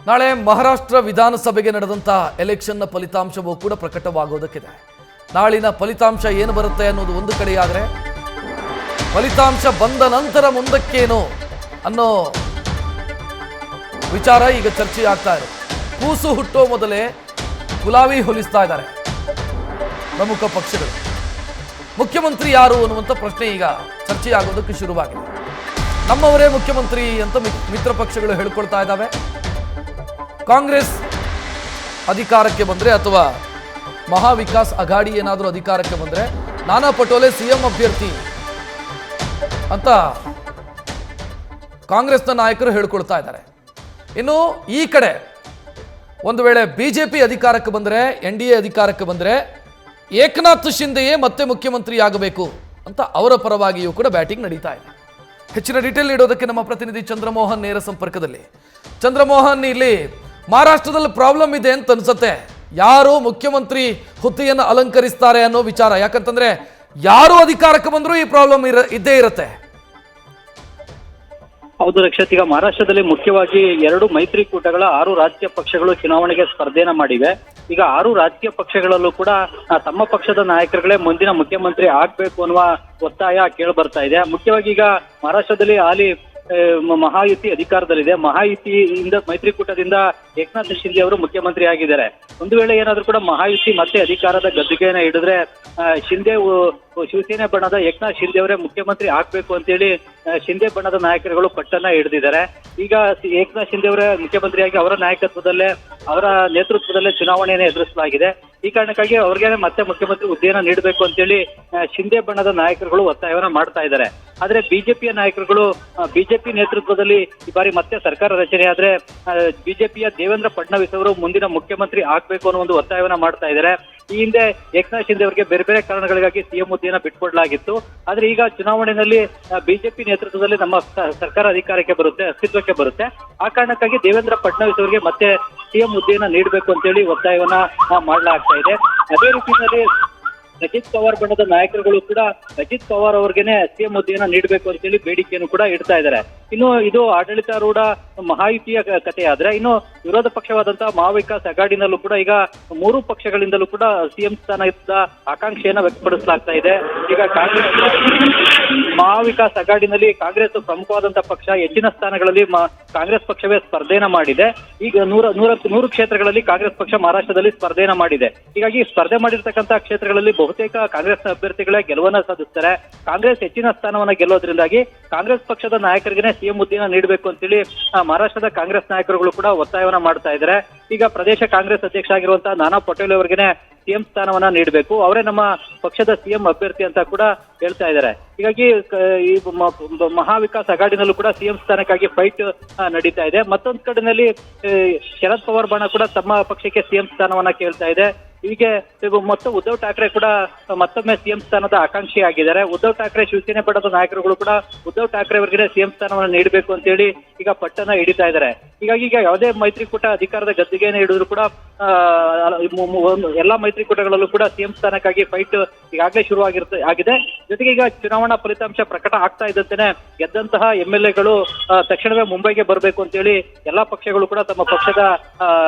ನಾಳೆ ಮಹಾರಾಷ್ಟ್ರ ವಿಧಾನಸಭೆಗೆ ನಡೆದಂಥ ಎಲೆಕ್ಷನ್ನ ಫಲಿತಾಂಶವೂ ಕೂಡ ಪ್ರಕಟವಾಗೋದಕ್ಕಿದೆ. ನಾಳಿನ ಫಲಿತಾಂಶ ಏನು ಬರುತ್ತೆ ಅನ್ನೋದು ಒಂದು ಕಡೆಯಾದರೆ, ಫಲಿತಾಂಶ ಬಂದ ನಂತರ ಮುಂದಕ್ಕೇನು ಅನ್ನೋ ವಿಚಾರ ಈಗ ಚರ್ಚೆ ಆಗ್ತಾ ಇದೆ. ಕೂಸು ಹುಟ್ಟೋ ಮೊದಲೇ ಗುಲಾಬಿ ಹೊಲಿಸ್ತಾ ಇದ್ದಾರೆ ಪ್ರಮುಖ ಪಕ್ಷಗಳು. ಮುಖ್ಯಮಂತ್ರಿ ಯಾರು ಅನ್ನುವಂಥ ಪ್ರಶ್ನೆ ಈಗ ಚರ್ಚೆ ಆಗೋದಕ್ಕೆ ಶುರುವಾಗಿದೆ. ನಮ್ಮವರೇ ಮುಖ್ಯಮಂತ್ರಿ ಅಂತ ಮಿತ್ರ ಪಕ್ಷಗಳು ಹೇಳ್ಕೊಳ್ತಾ ಇದ್ದಾವೆ. ಕಾಂಗ್ರೆಸ್ ಅಧಿಕಾರಕ್ಕೆ ಬಂದರೆ ಅಥವಾ ಮಹಾವಿಕಾಸ್ ಅಘಾಡಿ ಏನಾದರೂ ಅಧಿಕಾರಕ್ಕೆ ಬಂದರೆ ನಾನಾ ಪಟೋಲೆ ಸಿಎಂ ಅಭ್ಯರ್ಥಿ ಅಂತ ಕಾಂಗ್ರೆಸ್ನ ನಾಯಕರು ಹೇಳ್ಕೊಳ್ತಾ ಇದ್ದಾರೆ. ಇನ್ನು ಈ ಕಡೆ ಒಂದು ವೇಳೆ ಬಿಜೆಪಿ ಅಧಿಕಾರಕ್ಕೆ ಬಂದರೆ, NDA ಅಧಿಕಾರಕ್ಕೆ ಬಂದರೆ ಏಕನಾಥ್ ಶಿಂದೆಯೇ ಮತ್ತೆ ಮುಖ್ಯಮಂತ್ರಿ ಆಗಬೇಕು ಅಂತ ಅವರ ಪರವಾಗಿಯೂ ಕೂಡ ಬ್ಯಾಟಿಂಗ್ ನಡೀತಾ ಇದೆ. ಹೆಚ್ಚಿನ ಡೀಟೇಲ್ ನೀಡೋದಕ್ಕೆ ನಮ್ಮ ಪ್ರತಿನಿಧಿ ಚಂದ್ರಮೋಹನ್ ನೇರ ಸಂಪರ್ಕದಲ್ಲಿ. ಚಂದ್ರಮೋಹನ್, ಇಲ್ಲಿ ಮಹಾರಾಷ್ಟ್ರದಲ್ಲಿ ಪ್ರಾಬ್ಲಮ್ ಇದೆ ಅಂತ ಅನ್ಸುತ್ತೆ. ಯಾರು ಮುಖ್ಯಮಂತ್ರಿ ಹುದ್ದೆಯನ್ನು ಅಲಂಕರಿಸ್ತಾರೆ ಅನ್ನೋ ವಿಚಾರ. ಯಾಕಂತಂದ್ರೆ ಯಾರು ಅಧಿಕಾರಕ್ಕೆ ಬಂದರೂ ಈ ಪ್ರಾಬ್ಲಮ್ ಇದ್ದೇ ಇರುತ್ತೆ. ಹೌದು ರಕ್ಷತ್, ಈಗ ಮಹಾರಾಷ್ಟ್ರದಲ್ಲಿ ಮುಖ್ಯವಾಗಿ 2 ಮೈತ್ರಿಕೂಟಗಳ 6 ರಾಜಕೀಯ ಪಕ್ಷಗಳು ಚುನಾವಣೆಗೆ ಸ್ಪರ್ಧೆನ ಮಾಡಿವೆ. ಈಗ 6 ರಾಜಕೀಯ ಪಕ್ಷಗಳಲ್ಲೂ ಕೂಡ ತಮ್ಮ ಪಕ್ಷದ ನಾಯಕರುಗಳೇ ಮುಂದಿನ ಮುಖ್ಯಮಂತ್ರಿ ಆಗ್ಬೇಕು ಅನ್ನುವ ಒತ್ತಾಯ ಕೇಳಿ ಬರ್ತಾ ಇದೆ. ಮುಖ್ಯವಾಗಿ ಈಗ ಮಹಾರಾಷ್ಟ್ರದಲ್ಲಿ ಹಾಲಿ ಮಹಾಯುತಿ ಅಧಿಕಾರದಲ್ಲಿದೆ. ಮಹಾಯುತಿಯಿಂದ ಮೈತ್ರಿಕೂಟದಿಂದ ಏಕನಾಥ್ ಶಿಂದೆ ಅವರು ಮುಖ್ಯಮಂತ್ರಿ ಆಗಿದ್ದಾರೆ. ಒಂದು ವೇಳೆ ಏನಾದ್ರೂ ಕೂಡ ಮಹಾಯುತಿ ಮತ್ತೆ ಅಧಿಕಾರದ ಗದ್ದುಗೆಯನ್ನ ಹಿಡಿದ್ರೆ ಶಿಂದೆ ಶಿವಸೇನೆ ಬಣದ ಏಕನಾಥ್ ಶಿಂದೆ ಅವರೇ ಮುಖ್ಯಮಂತ್ರಿ ಆಗ್ಬೇಕು ಅಂತೇಳಿ ಶಿಂದೆ ಬಣದ ನಾಯಕರುಗಳು ಪಟ್ಟನ್ನ ಹಿಡಿದಿದ್ದಾರೆ. ಈಗ ಏಕನಾಥ್ ಶಿಂದೆ ಅವರೇ ಮುಖ್ಯಮಂತ್ರಿಯಾಗಿ ಅವರ ನಾಯಕತ್ವದಲ್ಲೇ, ಅವರ ನೇತೃತ್ವದಲ್ಲೇ ಚುನಾವಣೆಯನ್ನು ಎದುರಿಸಲಾಗಿದೆ. ಈ ಕಾರಣಕ್ಕಾಗಿ ಅವ್ರಿಗೆ ಮತ್ತೆ ಮುಖ್ಯಮಂತ್ರಿ ಹುದ್ದೆಯನ್ನ ನೀಡಬೇಕು ಅಂತೇಳಿ ಶಿಂದೆ ಬಣದ ನಾಯಕರುಗಳು ಒತ್ತಾಯವನ್ನ ಮಾಡ್ತಾ ಇದ್ದಾರೆ. ಆದ್ರೆ ಬಿಜೆಪಿಯ ನಾಯಕರುಗಳು ಬಿಜೆಪಿ ನೇತೃತ್ವದಲ್ಲಿ ಈ ಬಾರಿ ಮತ್ತೆ ಸರ್ಕಾರ ರಚನೆ ಆದ್ರೆ ಬಿಜೆಪಿಯ ದೇವೇಂದ್ರ ಫಡ್ನವೀಸ್ ಅವರು ಮುಂದಿನ ಮುಖ್ಯಮಂತ್ರಿ ಆಗ್ಬೇಕು ಅನ್ನೋ ಒಂದು ಒತ್ತಾಯವನ್ನ ಮಾಡ್ತಾ ಇದ್ದಾರೆ. ಈ ಹಿಂದೆ ಏಕನಾಥ್ ಶಿಂದೆ ಅವರಿಗೆ ಬೇರೆ ಬೇರೆ ಕಾರಣಗಳಿಗಾಗಿ ಸಿಎಂ ಹುದ್ದೆಯನ್ನ ಬಿಟ್ಕೊಡ್ಲಾಗಿತ್ತು. ಆದ್ರೆ ಈಗ ಚುನಾವಣೆಯಲ್ಲಿ ಬಿಜೆಪಿ ನೇತೃತ್ವದಲ್ಲಿ ನಮ್ಮ ಸರ್ಕಾರ ಅಧಿಕಾರಕ್ಕೆ ಬರುತ್ತೆ, ಅಸ್ತಿತ್ವಕ್ಕೆ ಬರುತ್ತೆ. ಆ ಕಾರಣಕ್ಕಾಗಿ ದೇವೇಂದ್ರ ಫಡ್ನವೀಸ್ ಅವರಿಗೆ ಮತ್ತೆ ಸಿಎಂ ಹುದ್ದೆಯನ್ನ ನೀಡಬೇಕು ಅಂತೇಳಿ ಒತ್ತಾಯವನ್ನ ಮಾಡಲಾಗ್ತಾ ಇದೆ. ಅದೇ ರೀತಿಯಲ್ಲಿ ಅಜಿತ್ ಪವಾರ್ ಬಣದ ನಾಯಕರುಗಳು ಕೂಡ ಅಜಿತ್ ಪವಾರ್ ಅವ್ರಿಗೆನೆ ಸಿಎಂ ಹುದ್ದೆಯನ್ನ ನೀಡಬೇಕು ಅಂತೇಳಿ ಬೇಡಿಕೆಯನ್ನು ಕೂಡ ಇಡ್ತಾ ಇದ್ದಾರೆ. ಇನ್ನು ಇದು ಆಡಳಿತಾರೂಢ ಮಹಾಯುತಿಯ ಕಥೆ ಆದ್ರೆ, ಇನ್ನು ವಿರೋಧ ಪಕ್ಷವಾದಂತಹ ಮಹಾವಿಕಾಸ್ ಅಘಾಡಿನಲ್ಲೂ ಕೂಡ ಈಗ 3 ಪಕ್ಷಗಳಿಂದಲೂ ಕೂಡ ಸಿಎಂ ಸ್ಥಾನದ ಆಕಾಂಕ್ಷೆಯನ್ನ ವ್ಯಕ್ತಪಡಿಸಲಾಗ್ತಾ ಇದೆ. ಈಗ ಕಾಂಗ್ರೆಸ್ ಮಹಾವಿಕಾಸ್ ಅಘಾಡಿನಲ್ಲಿ ಕಾಂಗ್ರೆಸ್ ಪ್ರಮುಖವಾದಂತಹ ಪಕ್ಷ. ಹೆಚ್ಚಿನ ಸ್ಥಾನಗಳಲ್ಲಿ ಕಾಂಗ್ರೆಸ್ ಪಕ್ಷವೇ ಸ್ಪರ್ಧೆನ ಮಾಡಿದೆ. ಈಗ 100 ಕ್ಷೇತ್ರಗಳಲ್ಲಿ ಕಾಂಗ್ರೆಸ್ ಪಕ್ಷ ಮಹಾರಾಷ್ಟ್ರದಲ್ಲಿ ಸ್ಪರ್ಧೆನ ಮಾಡಿದೆ. ಹೀಗಾಗಿ ಸ್ಪರ್ಧೆ ಮಾಡಿರ್ತಕ್ಕಂತಹ ಕ್ಷೇತ್ರಗಳಲ್ಲಿ ಬಹುತೇಕ ಕಾಂಗ್ರೆಸ್ ಅಭ್ಯರ್ಥಿಗಳೇ ಗೆಲುವನ್ನ ಸಾಧಿಸ್ತಾರೆ. ಕಾಂಗ್ರೆಸ್ ಹೆಚ್ಚಿನ ಸ್ಥಾನವನ್ನ ಗೆಲ್ಲೋದ್ರಿಂದಾಗಿ ಕಾಂಗ್ರೆಸ್ ಪಕ್ಷದ ನಾಯಕರಿಗೆ ಸಿಎಂ ಹುದ್ದೆಯನ್ನ ನೀಡಬೇಕು ಅಂತೇಳಿ ಮಹಾರಾಷ್ಟ್ರದ ಕಾಂಗ್ರೆಸ್ ನಾಯಕರುಗಳು ಕೂಡ ಒತ್ತಾಯವನ್ನ ಮಾಡ್ತಾ ಇದ್ದಾರೆ. ಈಗ ಪ್ರದೇಶ ಕಾಂಗ್ರೆಸ್ ಅಧ್ಯಕ್ಷ ಆಗಿರುವಂತಹ ನಾನಾ ಪಟೋಲೆ ಅವರಿಗೆ ಸಿಎಂ ಸ್ಥಾನವನ್ನ ನೀಡಬೇಕು, ಅವರೇ ನಮ್ಮ ಪಕ್ಷದ ಸಿಎಂ ಅಭ್ಯರ್ಥಿ ಅಂತ ಕೂಡ ಹೇಳ್ತಾ ಇದ್ದಾರೆ. ಹೀಗಾಗಿ ಈ ಮಹಾವಿಕಾಸ್ ಅಘಾಡಿನಲ್ಲೂ ಕೂಡ ಸಿಎಂ ಸ್ಥಾನಕ್ಕಾಗಿ ಫೈಟ್ ನಡೀತಾ ಇದೆ. ಮತ್ತೊಂದು ಕಡೆಯಲ್ಲಿ ಶರದ್ ಪವಾರ್ ಬಣ ಕೂಡ ತಮ್ಮ ಪಕ್ಷಕ್ಕೆ ಸಿಎಂ ಸ್ಥಾನವನ್ನ ಕೇಳ್ತಾ ಇದೆ. ಹೀಗೆ ಮತ್ತು ಉದ್ಧವ್ ಠಾಕ್ರೆ ಕೂಡ ಮತ್ತೊಮ್ಮೆ ಸಿಎಂ ಸ್ಥಾನದ ಆಕಾಂಕ್ಷಿ ಆಗಿದ್ದಾರೆ. ಉದ್ಧವ್ ಠಾಕ್ರೆ ಶಿವಸೇನೆ ಪಡೆದ ನಾಯಕರುಗಳು ಕೂಡ ಉದ್ಧವ್ ಠಾಕ್ರೆ ಅವರಿಗೆ ಸಿಎಂ ಸ್ಥಾನವನ್ನು ನೀಡಬೇಕು ಅಂತೇಳಿ ಈಗ ಪಟ್ಟನ್ನ ಹಿಡಿತಾ ಇದ್ದಾರೆ. ಹೀಗಾಗಿ ಈಗ ಯಾವುದೇ ಮೈತ್ರಿಕೂಟ ಅಧಿಕಾರದ ಗದ್ದುಗೆಯನ್ನು ಹಿಡಿದ್ರು ಕೂಡ ಎಲ್ಲಾ ಮೈತ್ರಿಕೂಟಗಳಲ್ಲೂ ಕೂಡ ಸಿಎಂ ಸ್ಥಾನಕ್ಕಾಗಿ ಫೈಟ್ ಈಗಾಗಲೇ ಆಗಿದೆ. ಜೊತೆಗೆ ಈಗ ಚುನಾವಣಾ ಫಲಿತಾಂಶ ಪ್ರಕಟ ಆಗ್ತಾ ಇದ್ದಂತೆನೆ ಗೆದ್ದಂತಹ MLAಗಳು ತಕ್ಷಣವೇ ಮುಂಬೈಗೆ ಬರಬೇಕು ಅಂತೇಳಿ ಎಲ್ಲಾ ಪಕ್ಷಗಳು ಕೂಡ ತಮ್ಮ ಪಕ್ಷದ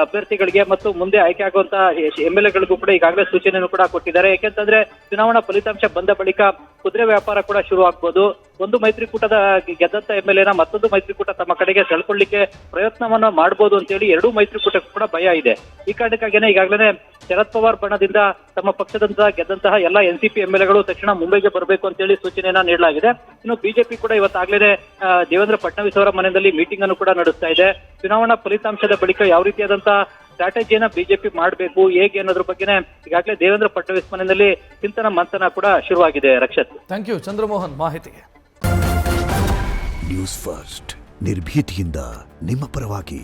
ಅಭ್ಯರ್ಥಿಗಳಿಗೆ ಮತ್ತು ಮುಂದೆ ಆಯ್ಕೆ ಆಗುವಂತಹ MLAಗಳಿಗೂ ಕೂಡ ಈಗಾಗಲೇ ಸೂಚನೆಯನ್ನು ಕೂಡ ಕೊಟ್ಟಿದ್ದಾರೆ. ಯಾಕೆಂತಂದ್ರೆ ಚುನಾವಣಾ ಫಲಿತಾಂಶ ಬಂದ ಬಳಿಕ ಕುದುರೆ ವ್ಯಾಪಾರ ಕೂಡ ಶುರು ಆಗ್ಬೋದು. ಒಂದು ಮೈತ್ರಿಕೂಟದ ಗೆದ್ದಂತ MLAನ ಮತ್ತೊಂದು ಮೈತ್ರಿಕೂಟ ತಮ್ಮ ಕಡೆಗೆ ಸೆಳ್ಕೊಳ್ಳಿಕ್ಕೆ ಪ್ರಯತ್ನವನ್ನ ಮಾಡಬಹುದು ಅಂತೇಳಿ 2 ಮೈತ್ರಿಕೂಟಕ್ಕೂ ಕೂಡ ಭಯ ಇದೆ. ಈ ಕಾರಣಕ್ಕಾಗಿನೇ ಈಗಾಗಲೇ ಶರದ್ ಪವಾರ್ ಬಣದಿಂದ ತಮ್ಮ ಪಕ್ಷದಿಂದ ಗೆದ್ದಂತಹ ಎಲ್ಲ NCP MLAಗಳು ತಕ್ಷಣ ಮುಂಬೈಗೆ ಬರಬೇಕು ಅಂತೇಳಿ ಸೂಚನೆಯನ್ನ ನೀಡಲಾಗಿದೆ. ಇನ್ನು ಬಿಜೆಪಿ ಕೂಡ ಇವತ್ತಾಗ್ಲೇ ದೇವೇಂದ್ರ ಫಡ್ನವೀಸ್ ಅವರ ಮನೆಯಲ್ಲಿ ಮೀಟಿಂಗ್ ಅನ್ನು ಕೂಡ ನಡೆಸ್ತಾ ಇದೆ. ಚುನಾವಣಾ ಫಲಿತಾಂಶದ ಬಳಿಕ ಯಾವ ರೀತಿಯಾದಂತಹ ಸ್ಟ್ರಾಟಜಿಯನ್ನ ಬಿಜೆಪಿ ಮಾಡಬೇಕು, ಹೇಗೆ ಅನ್ನೋದ್ರ ಬಗ್ಗೆ ಈಗಾಗಲೇ ದೇವೇಂದ್ರ ಫಡ್ನವೀಸ್ ಮನೆಯಲ್ಲಿ ಚಿಂತನ ಮಂಥನ ಕೂಡ ಶುರುವಾಗಿದೆ. ರಕ್ಷತ್, ಥ್ಯಾಂಕ್ ಯು ಚಂದ್ರಮೋಹನ್ ಮಾಹಿತಿಗೆ. ನ್ಯೂಸ್ ಫಸ್ಟ್ ನಿರ್ಭೀತಿಯಿಂದ ನಿಮ್ಮ ಪರವಾಗಿ.